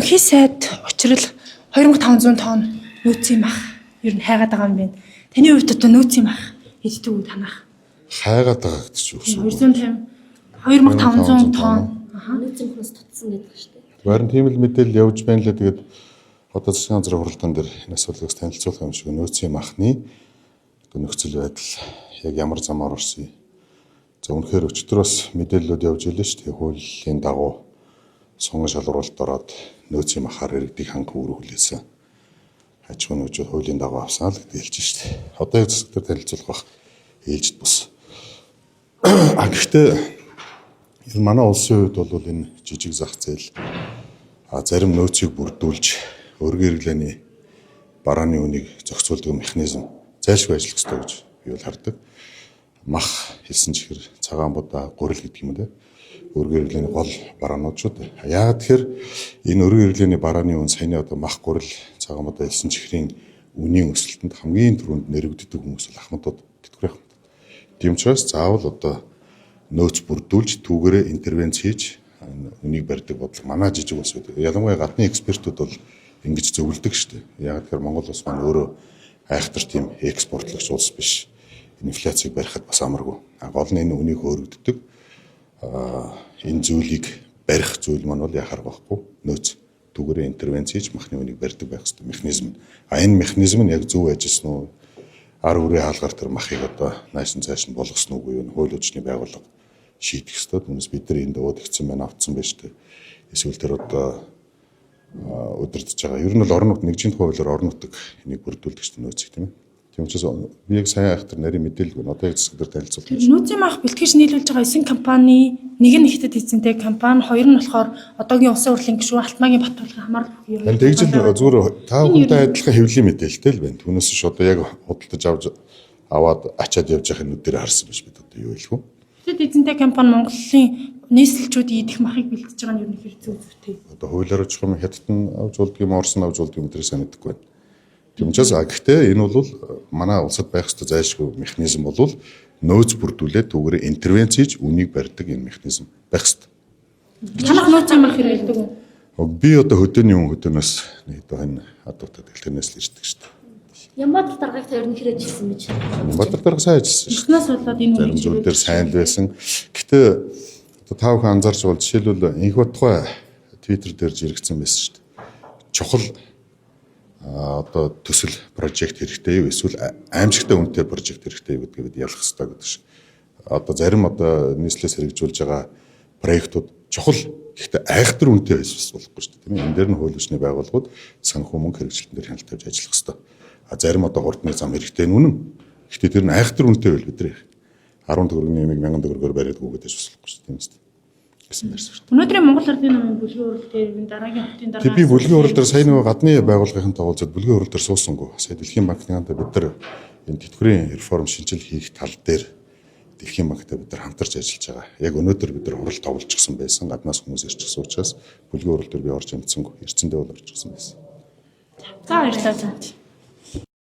Ерөнхий сайд учрал 2500 тонн нөөц юм ах. Ер нь хайгаад байгаа юм байна. Таны хувьд одоо нөөц юм ах эддэг үү танах? Хайгаад байгаа гэдэг чинь юу вэ? 2500 тонн. Нөөц юмхнаас тутсан гэдэг шүү дээ. Харин тийм л мэдээлэл явж байна л тэгээд одоо засгийн газрын хуралдаан дээр энэ асуудлыг танилцуулах юм шиг нөөц юм ахны одоо нөхцөл байдал яг ямар замаар орсон. За үнэхээр өчтөрөөс мэдээллүүд явж илээ шүү дээ. Хуулийн дагуу сонгон шалгуулалт ороод нөөц юм ахаар иргэдийг хангах үүрэг хүлээсэн. Аж ахуйн нөхцөл хуулийн дагуу авсан л гэдэг хэлж шүү дээ. Одоо яг засаг дээр танилцуулах бах ээлжид бус. Гэхдээ энэ манай улсын хувьд бол энэ жижиг зах зээл зарим нөөцийг бүрдүүлж өргөн хэрэглээний барааны үнийг зохицуулдаг механизм зайлшгүй ажиллах ёстой гэж би бол хардаг. Мах хэлсэн чихэр цагаан будаа гурил гэдэг юм даа. Өргөн хэрэглээний гол бараанууд шүү дээ. Яагаад тэгэхээр энэ өргөн хэрэглээний барааны үн саяны одоо мах гурил цагаан будаа хэлсэн чихрийн үнийн өсөлтөнд хамгийн түрүүнд нэрвэгддэг хүмүүс бол ахмадууд, тэтгэврийн ахмадууд. Тийм учраас заавал одоо нөөц бүрдүүлж түүгээрээ интервенц хийж үнийг барьдаг бодлого манай жижиг улсууд ялангуяа гадны экспертүүд бол ингэж зөвлөдөг шүү дээ. Яг тэгэхээр Монгол улс маань өөрөө айхтар тийм экспортлагч улс биш. Инфляцийг барихад бас амаргүй. Гол нь энэ үнийг өөргөддөг. Энэ зүйлийг барих зүйл маань бол яхаар байхгүй. Нөөц түүгээрээ интервенц хийж махны үнийг барьдаг байх хэрэгтэй механизм. Энэ механизм нь яг зөв ажилласан уу? Ар үрээ хаалгаар тэр махыг одоо наашин цааш нь болгосон уу юу? Хууль зүйчний байгууллага шийдэх ёстой. Түүнээс бид нар энд өөд ихсэн байна, автсан байж тээ. Эсвэл тэр одоо удирдах байгаа. Ер нь бол орон нутг нэгжийн хуулиар орон нутг энийг бүрдүүлдэг шүү дээ нөөцийг тийм ээ. Тийм учраас би яг сайн айхтар нарийн мэдээлэл байна. Одоо яг засаг дээр танилцуулах. Нөөцийн мах бэлтгэж нийлүүлж байгаа 9 компани нэг нь ихтэд эзэнтэй компани, хоёр нь болохоор одоогийн улсын хурлын гишүүн Алтмаагийн Баттуулгын хамаарал бүхий. Энэ тэгж л зүгээр тав хүнтэй адилхан хэвлэлийн мэдээлэлтэй л байна. Түүнээс ч одоо яг худалдаж авч аваад ачаад явж байхын нүд дээр харсан биш бид одоо юу хэлэх вэ? Тэгэд эзэнтэй компани Монголын нийслэлчүүд идэх махыг бэлтэж байгаа нь ер нь хэр зөв зүйтэй. Одоо хуулиар очих юм хятадн авч болдго юм, Орос нь авч болдго юм тэрийг санагдахгүй байна. Тийм учраас гэхдээ энэ бол манай улсад байх ёстой зайлшгүй механизм бол нөөц бүрдүүлээд түүгээр интервенц хийж үнийг барьдаг энэ механизм байх ёстой. Танах нөөцийн мах хэрэгэлдэг үү? Би одоо хөдөөний хөдөөнөөс нэг энэ адуутай дэлгэрнээс л ирдэг шүү дээ. Ямбатар даргаыг та ер нь хэрэг ажилласан гэж. Ямбатар дарга сайн ажилласан шүү. Эхнээс болоод энэ зарим зүйл дээр сайн л байсан. Гэтэ одоо та бүхэн анзаарч бол жишээлбэл Инх Батгай Twitter дээр жирэгцсэн байсан шүү дээ. Чухал одоо төсөл прожект хэрэгтэй юу эсвэл аимшигтай үнэтэй прожект хэрэгтэй юу гэдгийг ялах хэрэгтэй гэдэг шиг. Одоо зарим одоо нийслэлээс хэрэгжүүлж байгаа проектууд чухал гэхдээ айхтар үнэтэй байсан болохгүй шүү дээ. Тийм ээ. Энэ дээр нь хууль зүйчний байгууллагууд санхүү мөнгө хэрэгжилтэн дээр хяналт тавьж ажиллах хэрэгтэй. Зарим одоо хурдны зам хэрэгтэй нүнэн. Гэхдээ тэр нь айхтар үнэтэй байл бид нэр 10 төгрөгийн нэмийг 1000 төгрөгөөр бариадгүй гэдэж болохгүй шүү дээ. Гэсэн байсан шүү дээ. Өнөөдрийн Монгол Ардын намын бүлгийн урал дээр дараагийн хотын дараа би бүлгийн урал дээр сая нэг гадны байгууллагын тоолцоод бүлгийн урал дээр суусангүй. Сая Дэлхийн банкнаа бид нар энэ тэтгэврийн реформ шинжил хийх тал дээр Дэлхийн банктай бид нар хамтарч ажиллаж байгаа. Яг өнөөдөр бид нар хурал тоглочихсон байсан. Гаднаас хүмүүс ирчихсэн учраас бүлгийн урал дээр би орж амжсангүй. Ирцэндээ бол орчихсон байсан. За баярлалаа.